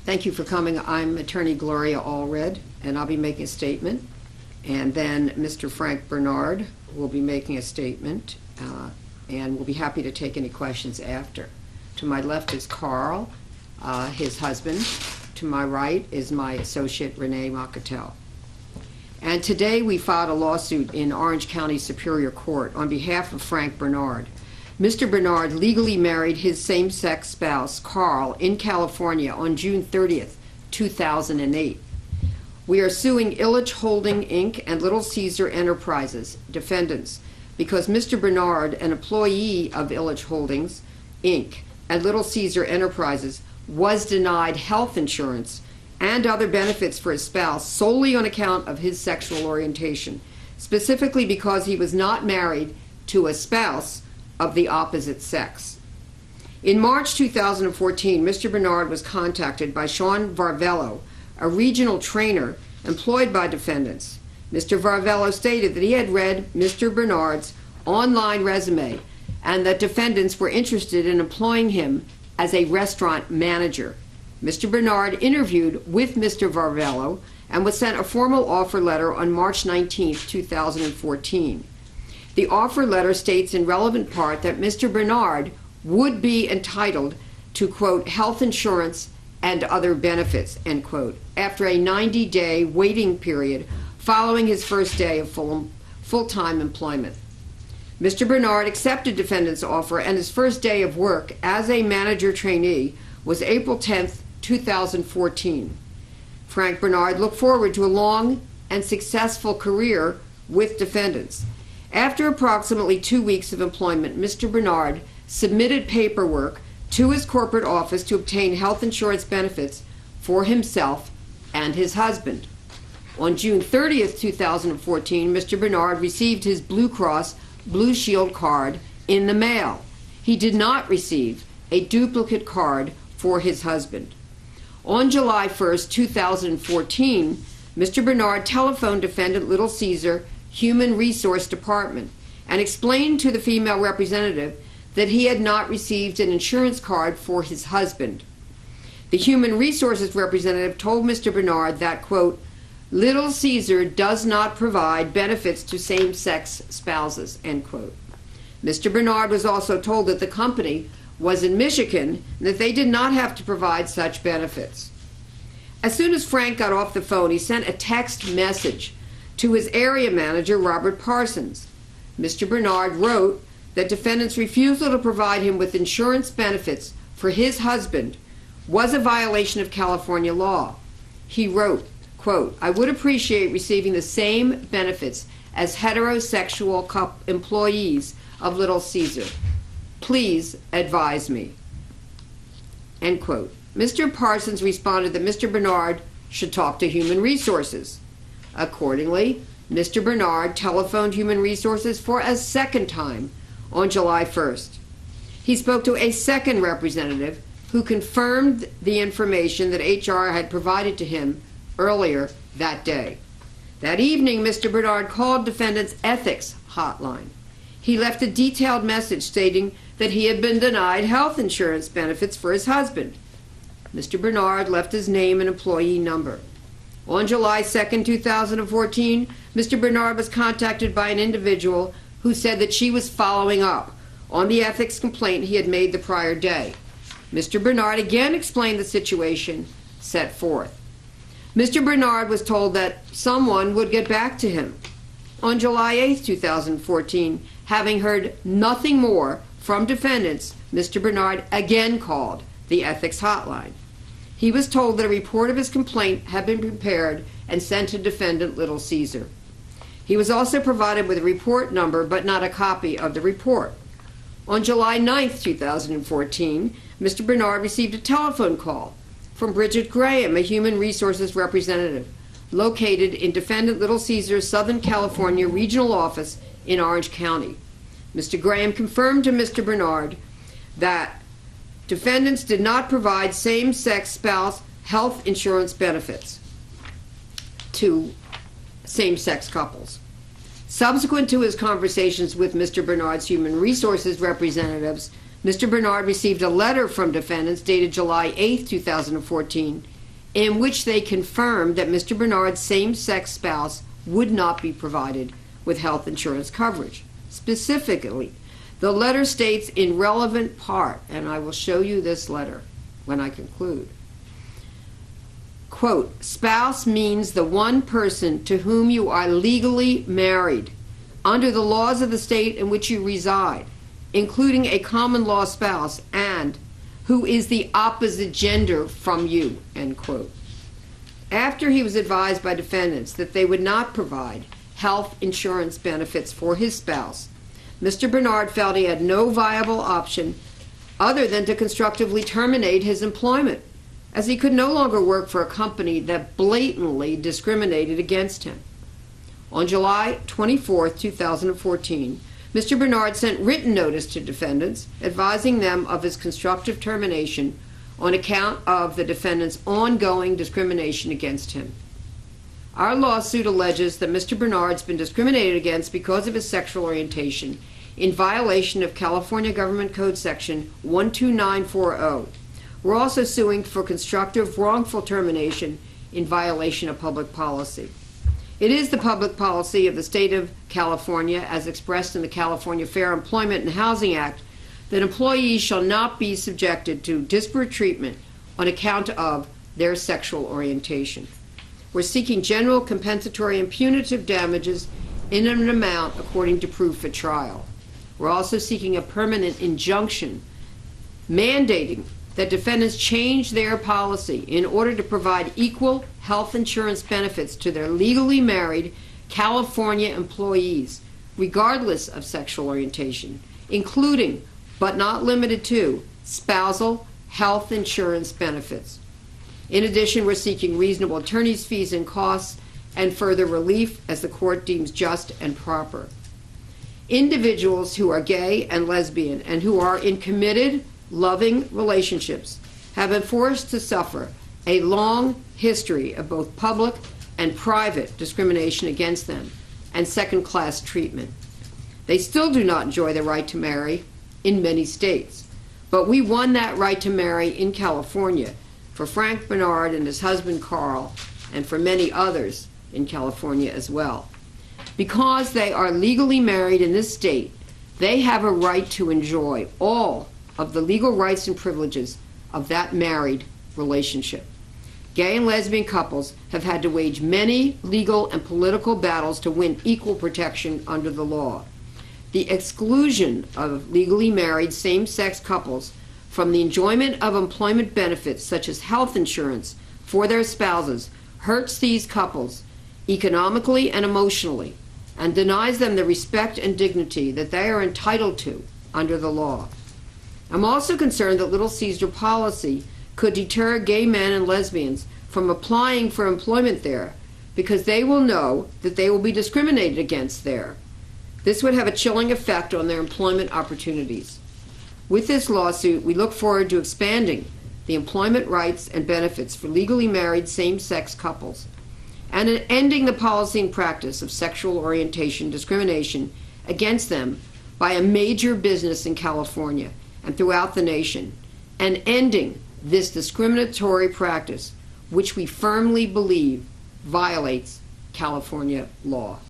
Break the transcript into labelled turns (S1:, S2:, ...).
S1: Thank you for coming. I'm Attorney Gloria Allred, and I'll be making a statement. And then Mr. Frank Bernard will be making a statement, and we'll be happy to take any questions after. To my left is Carl, his husband. To my right is my associate, Renee Makatel. And today we filed a lawsuit in Orange County Superior Court on behalf of Frank Bernard. Mr. Bernard legally married his same-sex spouse, Carl, in California on June 30th, 2008. We are suing Ilitch Holding, Inc. and Little Caesar Enterprises, defendants, because Mr. Bernard, an employee of Ilitch Holdings, Inc. and Little Caesar Enterprises, was denied health insurance and other benefits for his spouse solely on account of his sexual orientation, specifically because he was not married to a spouse of the opposite sex. In March 2014, Mr. Bernard was contacted by Sean Varvello, a regional trainer employed by defendants. Mr. Varvello stated that he had read Mr. Bernard's online resume and that defendants were interested in employing him as a restaurant manager. Mr. Bernard interviewed with Mr. Varvello and was sent a formal offer letter on March 19, 2014. The offer letter states in relevant part that Mr. Bernard would be entitled to, quote, health insurance and other benefits, end quote, after a 90-day waiting period following his first day of full-time employment. Mr. Bernard accepted defendant's offer, and his first day of work as a manager trainee was April 10, 2014. Frank Bernard looked forward to a long and successful career with defendants. After approximately 2 weeks of employment, Mr. Bernard submitted paperwork to his corporate office to obtain health insurance benefits for himself and his husband. On June 30th, 2014, Mr. Bernard received his Blue Cross Blue Shield card in the mail. He did not receive a duplicate card for his husband. On July 1st, 2014, Mr. Bernard telephoned defendant Little Caesar Human Resource Department and explained to the female representative that he had not received an insurance card for his husband. The Human Resources representative told Mr. Bernard that, quote, Little Caesar does not provide benefits to same-sex spouses, end quote. Mr. Bernard was also told that the company was in Michigan and that they did not have to provide such benefits. As soon as Frank got off the phone, he sent a text message to his area manager, Robert Parsons. Mr. Bernard wrote that defendant's refusal to provide him with insurance benefits for his husband was a violation of California law. He wrote, quote, I would appreciate receiving the same benefits as heterosexual employees of Little Caesar. Please advise me, end quote. Mr. Parsons responded that Mr. Bernard should talk to Human Resources. Accordingly, Mr. Bernard telephoned Human Resources for a second time on July 1st. He spoke to a second representative who confirmed the information that HR had provided to him earlier that day. That evening, Mr. Bernard called defendant's ethics hotline. He left a detailed message stating that he had been denied health insurance benefits for his husband. Mr. Bernard left his name and employee number. On July 2nd, 2014, Mr. Bernard was contacted by an individual who said that she was following up on the ethics complaint he had made the prior day. Mr. Bernard again explained the situation set forth. Mr. Bernard was told that someone would get back to him. On July 8, 2014, having heard nothing more from defendants, Mr. Bernard again called the ethics hotline. He was told that a report of his complaint had been prepared and sent to defendant Little Caesar. He was also provided with a report number but not a copy of the report. On July 9, 2014, Mr. Bernard received a telephone call from Bridget Graham, a Human Resources representative, located in defendant Little Caesar's Southern California regional office in Orange County. Mr. Graham confirmed to Mr. Bernard that defendants did not provide same-sex spouse health insurance benefits to same-sex couples. Subsequent to his conversations with Mr. Bernard's Human Resources representatives, Mr. Bernard received a letter from defendants dated July 8, 2014, in which they confirmed that Mr. Bernard's same-sex spouse would not be provided with health insurance coverage. Specifically, the letter states in relevant part, and I will show you this letter when I conclude, quote, spouse means the one person to whom you are legally married under the laws of the state in which you reside, including a common law spouse, and who is the opposite gender from you, end quote. After he was advised by defendants that they would not provide health insurance benefits for his spouse, Mr. Bernard felt he had no viable option other than to constructively terminate his employment, as he could no longer work for a company that blatantly discriminated against him. On July 24, 2014, Mr. Bernard sent written notice to defendants advising them of his constructive termination on account of the defendant's ongoing discrimination against him. Our lawsuit alleges that Mr. Bernard's been discriminated against because of his sexual orientation in violation of California Government Code Section 12940. We're also suing for constructive wrongful termination in violation of public policy. It is the public policy of the state of California, as expressed in the California Fair Employment and Housing Act, that employees shall not be subjected to disparate treatment on account of their sexual orientation. We're seeking general compensatory and punitive damages in an amount according to proof at trial. We're also seeking a permanent injunction mandating that defendants change their policy in order to provide equal health insurance benefits to their legally married California employees, regardless of sexual orientation, including, but not limited to, spousal health insurance benefits. In addition, we're seeking reasonable attorney's fees and costs and further relief as the court deems just and proper. Individuals who are gay and lesbian and who are in committed, loving relationships have been forced to suffer a long history of both public and private discrimination against them and second-class treatment. They still do not enjoy the right to marry in many states, but we won that right to marry in California for Frank Bernard and his husband Carl, and for many others in California as well. Because they are legally married in this state, they have a right to enjoy all of the legal rights and privileges of that married relationship. Gay and lesbian couples have had to wage many legal and political battles to win equal protection under the law. The exclusion of legally married same-sex couples from the enjoyment of employment benefits such as health insurance for their spouses hurts these couples economically and emotionally and denies them the respect and dignity that they are entitled to under the law. I'm also concerned that Little Caesar policy could deter gay men and lesbians from applying for employment there because they will know that they will be discriminated against there. This would have a chilling effect on their employment opportunities. With this lawsuit, we look forward to expanding the employment rights and benefits for legally married same-sex couples and ending the policy and practice of sexual orientation discrimination against them by a major business in California and throughout the nation, and ending this discriminatory practice, which we firmly believe violates California law.